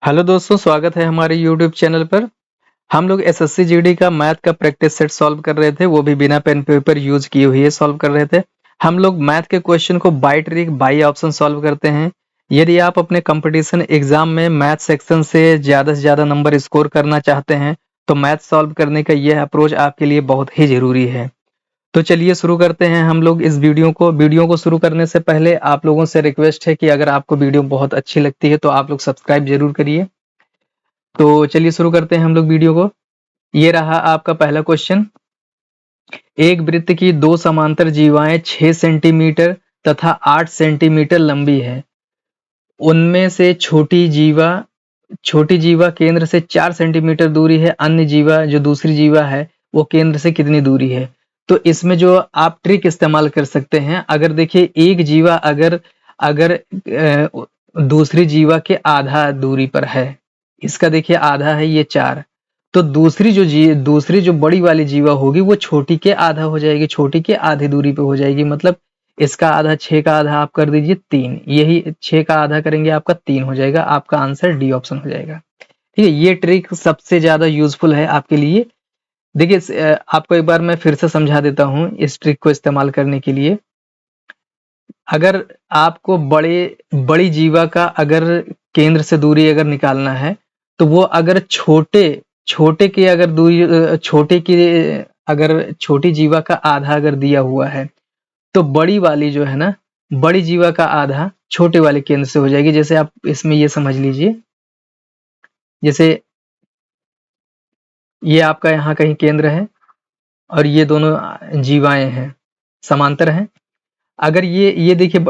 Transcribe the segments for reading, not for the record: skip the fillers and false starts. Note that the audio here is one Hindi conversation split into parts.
हेलो दोस्तों, स्वागत है हमारे यूट्यूब चैनल पर। हम लोग एसएससी जीडी का मैथ का प्रैक्टिस सेट सॉल्व कर रहे थे, वो भी बिना पेन पेपर यूज किए हुए सॉल्व कर रहे थे। हम लोग मैथ के क्वेश्चन को by trick by option solve करते हैं। यदि आप अपने कंपटीशन एग्जाम में मैथ सेक्शन से ज़्यादा नंबर स्कोर करना चाहते हैं तो मैथ सॉल्व करने का यह अप्रोच आपके लिए बहुत ही ज़रूरी है। तो चलिए शुरू करते हैं हम लोग इस वीडियो को शुरू करने से पहले आप लोगों से रिक्वेस्ट है कि अगर आपको वीडियो बहुत अच्छी लगती है तो आप लोग सब्सक्राइब जरूर करिए। तो चलिए शुरू करते हैं हम लोग वीडियो को। ये रहा आपका पहला क्वेश्चन। एक वृत्त की दो समांतर जीवाएं 6 सेंटीमीटर तथा 8 सेंटीमीटर लंबी है। उनमें से छोटी जीवा केंद्र से 4 सेंटीमीटर दूरी है। अन्य जीवा जो दूसरी जीवा है वो केंद्र से कितनी दूरी है? तो इसमें जो आप ट्रिक इस्तेमाल कर सकते हैं, अगर देखिए एक जीवा अगर अगर दूसरी जीवा के आधा दूरी पर है, इसका देखिए आधा है ये 4, तो दूसरी जो बड़ी वाली जीवा होगी वो छोटी के आधा हो जाएगी, छोटी के आधी दूरी पे हो जाएगी। मतलब इसका आधा 6 का आधा आप कर दीजिए 3, यही 6 का आधा करेंगे आपका 3 हो जाएगा। आपका आंसर डी ऑप्शन हो जाएगा। ठीक है, ये ट्रिक सबसे ज्यादा यूजफुल है आपके लिए। देखिए आपको एक बार मैं फिर से समझा देता हूँ इस ट्रिक को इस्तेमाल करने के लिए। अगर आपको बड़ी जीवा का अगर केंद्र से दूरी अगर निकालना है तो वो अगर छोटे की अगर दूरी छोटी जीवा का आधा अगर दिया हुआ है तो बड़ी वाली जो है ना, बड़ी जीवा का आधा छोटे वाले केंद्र से हो जाएगी। जैसे आप इसमें ये समझ लीजिए, जैसे ये आपका यहाँ कहीं केंद्र है और ये दोनों जीवाएं हैं, समांतर हैं। अगर ये देखिए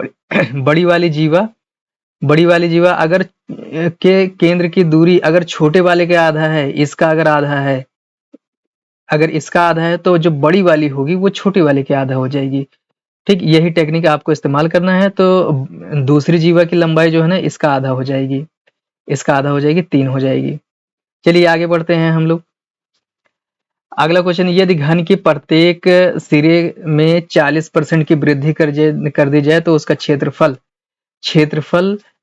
बड़ी वाली जीवा अगर के केंद्र की दूरी अगर छोटे वाले के आधा है, इसका अगर आधा है, अगर इसका आधा है तो जो बड़ी वाली होगी वो छोटी वाले के आधा हो जाएगी। ठीक, यही टेक्निक आपको इस्तेमाल करना है। तो दूसरी जीवा की लंबाई जो है ना, इसका आधा हो जाएगी, इसका आधा हो जाएगी 3 हो जाएगी। चलिए आगे बढ़ते हैं हम लोग। अगला क्वेश्चन, यदि घन की प्रत्येक सिरे में 40% की वृद्धि कर दी जाए तो उसका क्षेत्रफल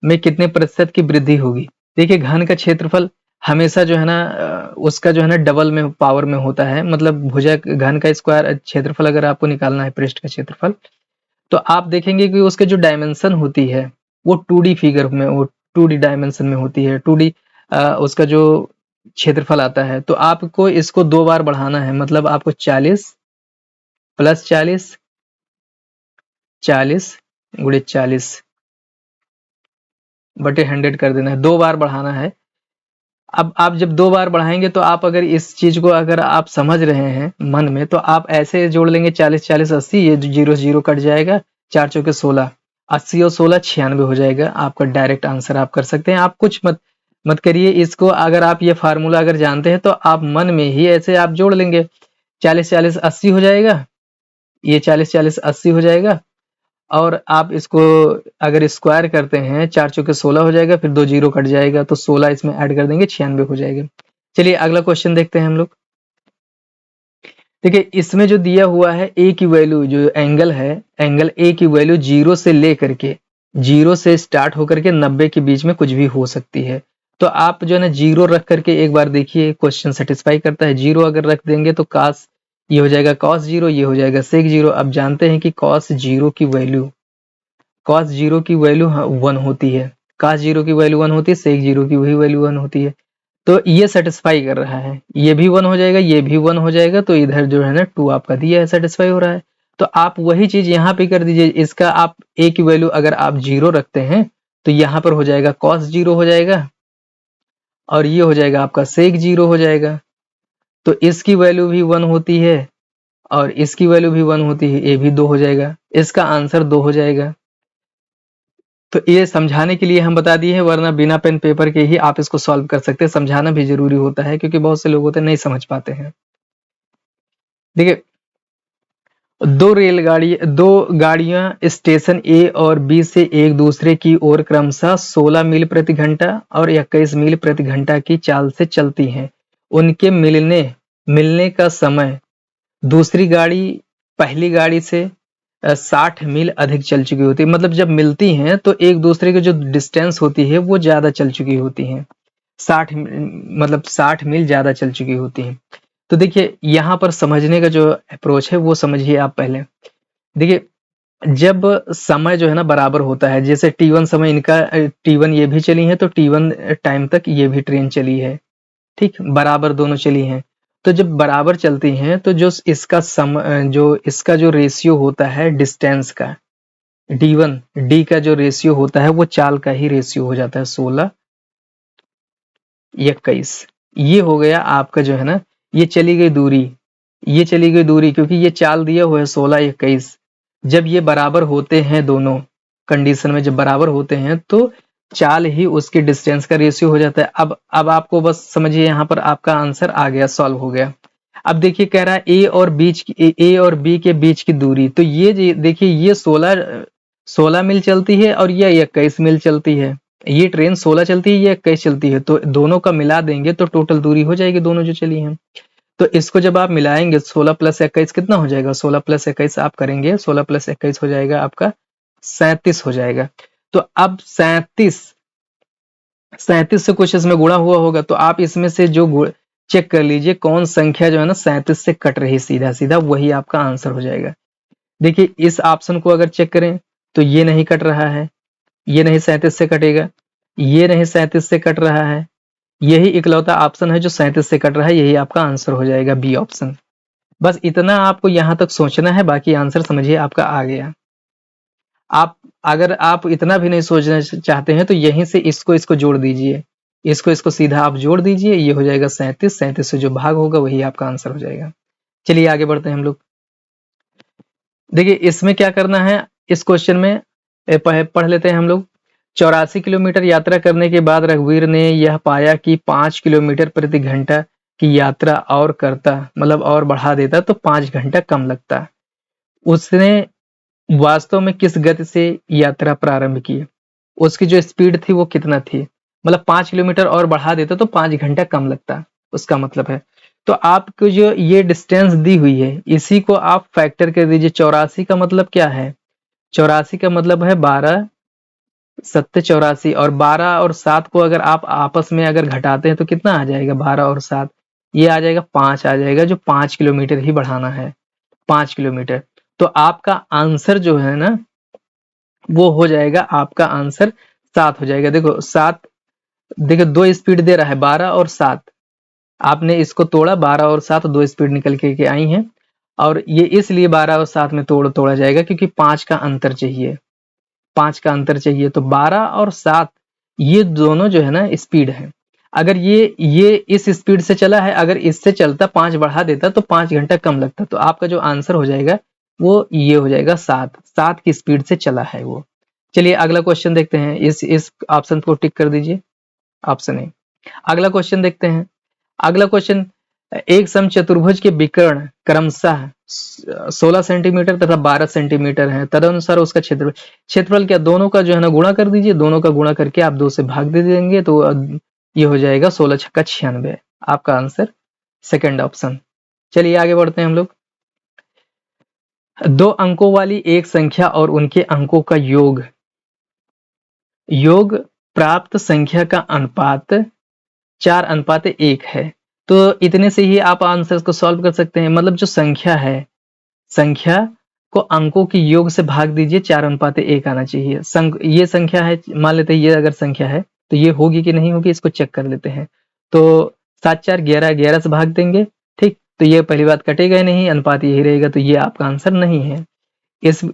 में कितने प्रतिशत की वृद्धि होगी? देखिए घन का क्षेत्रफल हमेशा जो है ना उसका जो है ना डबल में पावर में होता है। मतलब भुजा घन का स्क्वायर क्षेत्रफल अगर आपको निकालना है, पृष्ठ का क्षेत्रफल, तो आप देखेंगे कि उसके जो डायमेंशन होती है वो 2D फिगर में, वो 2D डायमेंशन में होती है। 2D उसका जो क्षेत्रफल आता है, तो आपको इसको 2 बार बढ़ाना है। मतलब आपको 40 प्लस 40 40 गुणे 40 बटे 100 कर देना है, 2 बार बढ़ाना है। अब आप जब 2 बार बढ़ाएंगे तो आप अगर इस चीज को अगर आप समझ रहे हैं मन में, तो आप ऐसे जोड़ लेंगे 40 40 80, ये जीरो से जीरो कट जाएगा, 4 चौके 16, 80 और 16 96 हो जाएगा। आपका डायरेक्ट आंसर आप कर सकते हैं। आप कुछ मत करिए इसको। अगर आप ये फार्मूला अगर जानते हैं तो आप मन में ही ऐसे आप जोड़ लेंगे। 40 40 80 हो जाएगा, ये 40 40 80 हो जाएगा, और आप इसको अगर स्क्वायर करते हैं 4 चौके 16 हो जाएगा, फिर 2 जीरो कट जाएगा तो 16 इसमें ऐड कर देंगे, 96 हो जाएगा। चलिए अगला क्वेश्चन देखते हैं हम लोग। देखिए इसमें जो दिया हुआ है ए की वैल्यू, जो एंगल है, एंगल ए की वैल्यू जीरो से स्टार्ट होकर के 90 के बीच में कुछ भी हो सकती है। तो आप जो है ना जीरो रख करके एक बार देखिए, क्वेश्चन सेटिस्फाई करता है। जीरो अगर रख देंगे तो कास ये हो जाएगा कॉस जीरो, ये हो जाएगा सेक जीरो। अब जानते हैं कि कॉस जीरो की वैल्यू 1 होती है, कॉस जीरो की वैल्यू 1 होती है, सेक जीरो की वही वैल्यू 1 होती है। तो ये सेटिस्फाई कर रहा है, ये भी 1 हो जाएगा, ये भी 1 हो जाएगा, तो इधर जो है ना 2 आपका दिया है, सेटिस्फाई हो रहा है। तो आप वही चीज यहाँ पे कर दीजिए। इसका आप ए की वैल्यू अगर आप जीरो रखते हैं तो यहाँ पर हो जाएगा कॉस जीरो हो जाएगा, और ये हो जाएगा आपका सेक जीरो हो जाएगा। तो इसकी वैल्यू भी 1 होती है और इसकी वैल्यू भी 1 होती है, ये भी 2 हो जाएगा। इसका आंसर 2 हो जाएगा। तो ये समझाने के लिए हम बता दिए हैं, वरना बिना पेन पेपर के ही आप इसको सॉल्व कर सकते हैं। समझाना भी जरूरी होता है क्योंकि बहुत से लोग होते हैं नहीं समझ पाते हैं। देखिए दो गाड़ियां स्टेशन ए और बी से एक दूसरे की ओर क्रमशः 16 मील प्रति घंटा और 21 मील प्रति घंटा की चाल से चलती हैं। उनके मिलने का समय दूसरी गाड़ी पहली गाड़ी से 60 मील अधिक चल चुकी होती है। मतलब जब मिलती हैं तो एक दूसरे की जो डिस्टेंस होती है वो ज्यादा चल चुकी होती हैं। 60 मतलब 60 मील ज़्यादा चल चुकी होती हैं। तो देखिए यहाँ पर समझने का जो अप्रोच है वो समझिए आप पहले। देखिए जब समय जो है ना बराबर होता है, जैसे T1 समय इनका T1 ये भी चली है तो T1 टाइम तक ये भी ट्रेन चली है, ठीक, बराबर दोनों चली हैं। तो जब बराबर चलती हैं तो जो इसका जो रेशियो होता है डिस्टेंस का, D1 D का जो रेशियो होता है वो चाल का ही रेशियो हो जाता है 16:21। ये हो गया आपका जो है ना, ये चली गई दूरी, ये चली गई दूरी क्योंकि ये चाल दिया हुआ है 16:21। जब ये बराबर होते हैं दोनों कंडीशन में, जब बराबर होते हैं तो चाल ही उसकी डिस्टेंस का रेशियो हो जाता है। अब आपको बस समझिए यहाँ पर आपका आंसर आ गया, सॉल्व हो गया। अब देखिए कह रहा है ए और बी के बीच की दूरी, तो ये देखिए ये 16 मील चलती है और ये 21 मील चलती है। ये ट्रेन 16 चलती है, ये 21 चलती है, तो दोनों का मिला देंगे तो टोटल दूरी हो जाएगी दोनों जो चली हैं। तो इसको जब आप मिलाएंगे 16 + 21 कितना हो जाएगा, 16 + 21 आप करेंगे, 16 + 21 हो जाएगा आपका 37 हो जाएगा। तो अब 37 से कुछ इसमें गुणा हुआ होगा, तो आप इसमें से जो चेक कर लीजिए कौन संख्या जो है ना 37 से कट रही, सीधा सीधा वही आपका आंसर हो जाएगा। देखिए इस ऑप्शन को अगर चेक करें तो ये नहीं कट रहा है, ये नहीं 37 से कटेगा, ये नहीं 37 से कट रहा है, यही इकलौता ऑप्शन है जो 37 से कट रहा है, यही आपका आंसर हो जाएगा बी ऑप्शन। बस इतना आपको यहाँ तक सोचना है, बाकी आंसर समझिए आपका आ गया। अगर आप इतना भी नहीं सोचना चाहते हैं तो यहीं से इसको जोड़ दीजिए, इसको सीधा आप जोड़ दीजिए, ये हो जाएगा 37 से जो भाग होगा वही आपका आंसर हो जाएगा। चलिए आगे बढ़ते हैं हम लोग। देखिए इसमें क्या करना है, इस क्वेश्चन में पढ़ लेते हैं हम लोग। 84 किलोमीटर यात्रा करने के बाद रघुवीर ने यह पाया कि 5 किलोमीटर प्रति घंटा की यात्रा और करता, मतलब और बढ़ा देता तो 5 घंटा कम लगता। उसने वास्तव में किस गति से यात्रा प्रारंभ की, उसकी जो स्पीड थी वो कितना थी, मतलब 5 किलोमीटर और बढ़ा देता तो 5 घंटा कम लगता, उसका मतलब है। तो आपको जो ये डिस्टेंस दी हुई है इसी को आप फैक्टर कर दीजिए। 84 का मतलब क्या है, 84 का मतलब है 12 7 84, और 12 और 7 को अगर आप आपस में अगर घटाते हैं तो कितना आ जाएगा, 12 और 7 ये आ जाएगा 5 आ जाएगा, जो 5 किलोमीटर ही बढ़ाना है, 5 किलोमीटर। तो आपका आंसर जो है ना वो हो जाएगा, आपका आंसर 7 हो जाएगा। देखो 7, देखो दो स्पीड दे रहा है 12 और 7, आपने इसको तोड़ा 12 और 7 दो स्पीड निकल के आई हैं, और ये इसलिए 12 और 7 में तोड़ा जाएगा क्योंकि 5 का अंतर चाहिए, 5 का अंतर चाहिए। तो 12 और 7 ये दोनों जो है ना स्पीड है। अगर ये इस स्पीड से चला है, अगर इससे चलता 5 बढ़ा देता तो 5 घंटा कम लगता। तो आपका जो आंसर हो जाएगा वो ये हो जाएगा 7 की स्पीड से चला है वो। चलिए अगला क्वेश्चन देखते हैं, इस ऑप्शन को टिक कर दीजिए, ऑप्शन ए। अगला क्वेश्चन देखते हैं। अगला क्वेश्चन, एक समचतुर्भुज के विकर्ण क्रमशः 16 सेंटीमीटर तथा 12 सेंटीमीटर है, तदनुसार उसका क्षेत्रफल क्या, दोनों का जो है ना गुणा कर दीजिए, दोनों का गुणा करके आप 2 से भाग दे देंगे तो ये हो जाएगा 16 छक्का 96, आपका आंसर सेकंड ऑप्शन। चलिए आगे बढ़ते हैं हम लोग। 2 अंकों वाली एक संख्या और उनके अंकों का योग प्राप्त संख्या का अनुपात 4:1 है। तो इतने से ही आप आंसर को सॉल्व कर सकते हैं। मतलब जो संख्या है, संख्या को अंकों के योग से भाग दीजिए, 4:1 आना चाहिए। ये संख्या है, मान लेते हैं ये अगर संख्या है तो ये होगी कि नहीं होगी, इसको चेक कर लेते हैं। तो 7 4 11, 11 से भाग देंगे, ठीक, तो ये पहली बात कटेगा ही नहीं, अनुपात यही रहेगा, तो ये आपका आंसर नहीं है।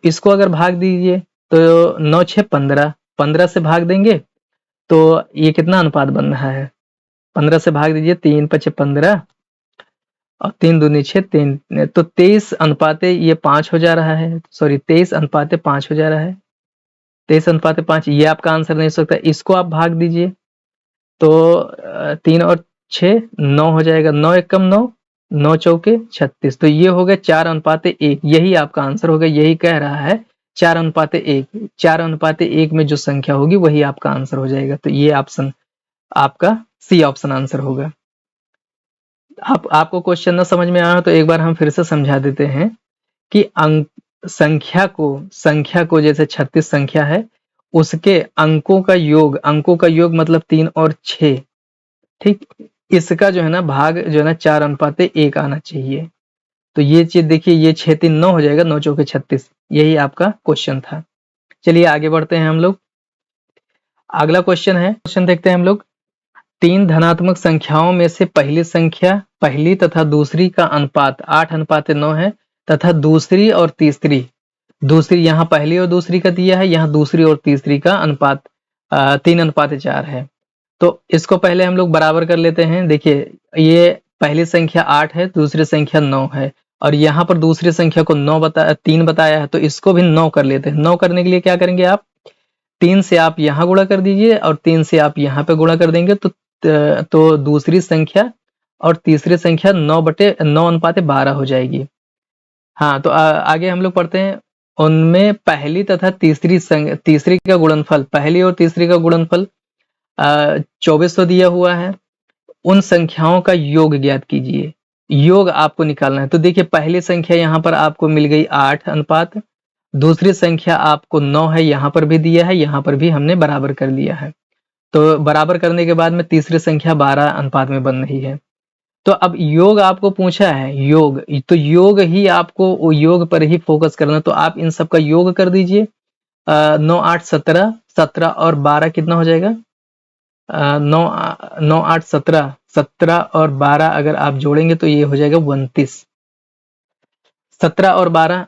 इसको अगर भाग दीजिए तो 9 6 15, 15 से भाग देंगे तो ये कितना अनुपात बन रहा है, 15 से भाग दीजिए, 3 5 15 और 3 दूनी 6, 3, तो 23:5 ये 5 हो जा रहा है, सॉरी 23:5 हो जा रहा है, 23:5 ये आपका आंसर नहीं हो सकता। इसको आप भाग दीजिए तो 3 और 6 9 हो जाएगा, 9 एकम 9, 9 चौके 36, तो ये हो गया 4:1, यही आपका आंसर होगा। यही कह रहा है 4:1, 4:1 में जो संख्या होगी वही आपका आंसर हो जाएगा। तो ये ऑप्शन आपका सी ऑप्शन आंसर होगा। आपको क्वेश्चन ना समझ में आया तो एक बार हम फिर से समझा देते हैं कि संख्या को जैसे 36 संख्या है, उसके अंकों का योग मतलब 3 और 6, ठीक, इसका जो है ना भाग जो है ना 4:1 आना चाहिए। तो ये चीज देखिए, ये 6×3=9 हो जाएगा, 9 चौके 36। यही आपका क्वेश्चन था। चलिए आगे बढ़ते हैं हम लोग। अगला क्वेश्चन है, क्वेश्चन देखते हैं हम लोग। 3 धनात्मक संख्याओं में से पहली संख्या, पहली तथा दूसरी का अनुपात 8:9 है तथा दूसरी और तीसरी, दूसरी यहाँ पहली और दूसरी का दिया है, यहाँ दूसरी और तीसरी का अनुपात 3:4 है। तो इसको पहले हम लोग बराबर कर लेते हैं। देखिए, ये पहली संख्या 8 है, दूसरी संख्या 9 है, और यहाँ पर दूसरी संख्या को 3 बताया है, तो इसको भी 9 कर लेते हैं। 9 करने के लिए क्या करेंगे आप, 3 से आप यहाँ गुणा कर दीजिए और 3 से आप यहाँ पे गुणा कर देंगे, तो दूसरी संख्या और तीसरी संख्या 9/9:12 हो जाएगी। हाँ, तो आगे हम लोग पढ़ते हैं। उनमें पहली तथा तीसरी का गुणनफल, पहली और तीसरी का गुणनफल 2400 दिया हुआ है। उन संख्याओं का योग ज्ञात कीजिए। योग आपको निकालना है। तो देखिए, पहली संख्या यहाँ पर आपको मिल गई 8 अनुपात, दूसरी संख्या आपको 9 है, यहाँ पर भी दिया है, यहाँ पर भी हमने बराबर कर लिया है। तो बराबर करने के बाद में तीसरी संख्या 12 अनुपात में बन रही है। तो अब योग आपको पूछा है, योग, तो योग ही आपको योग पर ही फोकस करना। तो आप इन सब का योग कर दीजिए। 9 8 17, 17 और 12 कितना हो जाएगा, 9 8 17, 17 और 12 अगर आप जोड़ेंगे तो ये हो जाएगा 29। 17 और 12,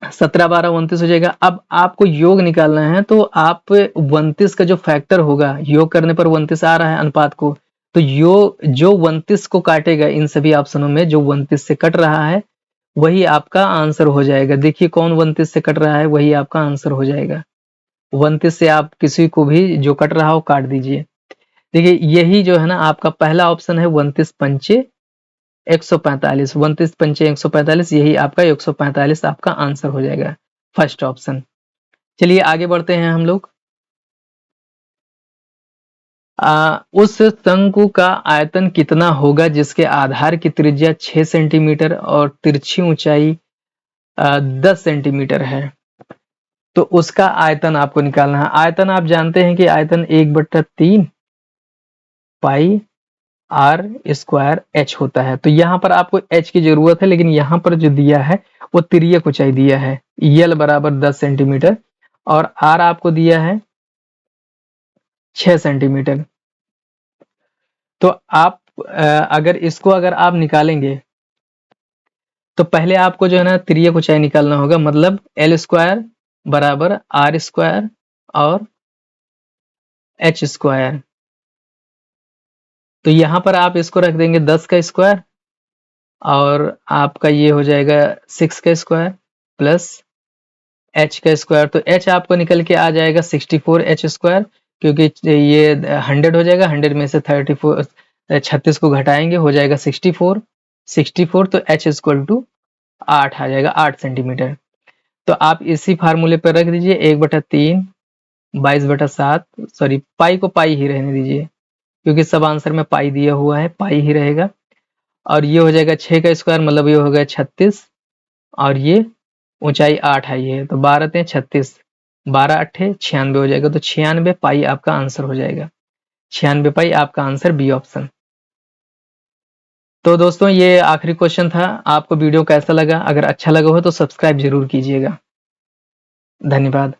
17 12 29 हो जाएगा। अब आपको योग निकालना है, तो आप 29 का जो फैक्टर होगा, योग करने पर 29 आ रहा है अनुपात को, तो जो 29 को काटेगा इन सभी ऑप्शनों में, जो 29 से कट रहा है वही आपका आंसर हो जाएगा। देखिए कौन 29 से कट रहा है, वही आपका आंसर हो जाएगा। 29 से आप किसी को भी जो कट रहा हो काट दीजिए। देखिए यही जो है ना आपका पहला ऑप्शन है, 29 पंचे 145, 29 पंचे 145, यही आपका 145 आपका आंसर हो जाएगा, फर्स्ट ऑप्शन। चलिए आगे बढ़ते हैं हम लोग। उस शंकु का आयतन कितना होगा जिसके आधार की त्रिज्या 6 सेंटीमीटर और तिरछी ऊंचाई 10 सेंटीमीटर है। तो उसका आयतन आपको निकालना है। आयतन आप जानते हैं कि आयतन 1/3 पाई r² h होता है। तो यहाँ पर आपको h की जरूरत है, लेकिन यहाँ पर जो दिया है वो तिर्यक ऊंचाई दिया है, l बराबर 10 सेंटीमीटर और r आपको दिया है 6 सेंटीमीटर। तो आप अगर आप निकालेंगे तो पहले आपको जो है ना तिर्यक ऊंचाई निकालना होगा, मतलब l² बराबर r² और h²। तो यहाँ पर आप इसको रख देंगे 10 का स्क्वायर और आपका ये हो जाएगा 6 का स्क्वायर प्लस h का स्क्वायर। तो h आपको निकल के आ जाएगा 64 h², क्योंकि ये 100 हो जाएगा, 100 में से 36 को घटाएंगे हो जाएगा 64 तो h= 8 आ जाएगा, 8 सेंटीमीटर। तो आप इसी फार्मूले पर रख दीजिए 1/3 22/7, सॉरी पाई को पाई ही रहने दीजिए, क्योंकि सब आंसर में पाई दिया हुआ है, पाई ही रहेगा। और ये हो जाएगा 6 का स्क्वायर, मतलब ये हो गया 36 और ये ऊंचाई 8 है, ये तो 12 × 36, 12 8 96 हो जाएगा। तो 96 पाई आपका आंसर हो जाएगा, 96 पाई आपका आंसर, बी ऑप्शन। तो दोस्तों ये आखिरी क्वेश्चन था। आपको वीडियो कैसा लगा? अगर अच्छा लगा हो तो सब्सक्राइब जरूर कीजिएगा। धन्यवाद।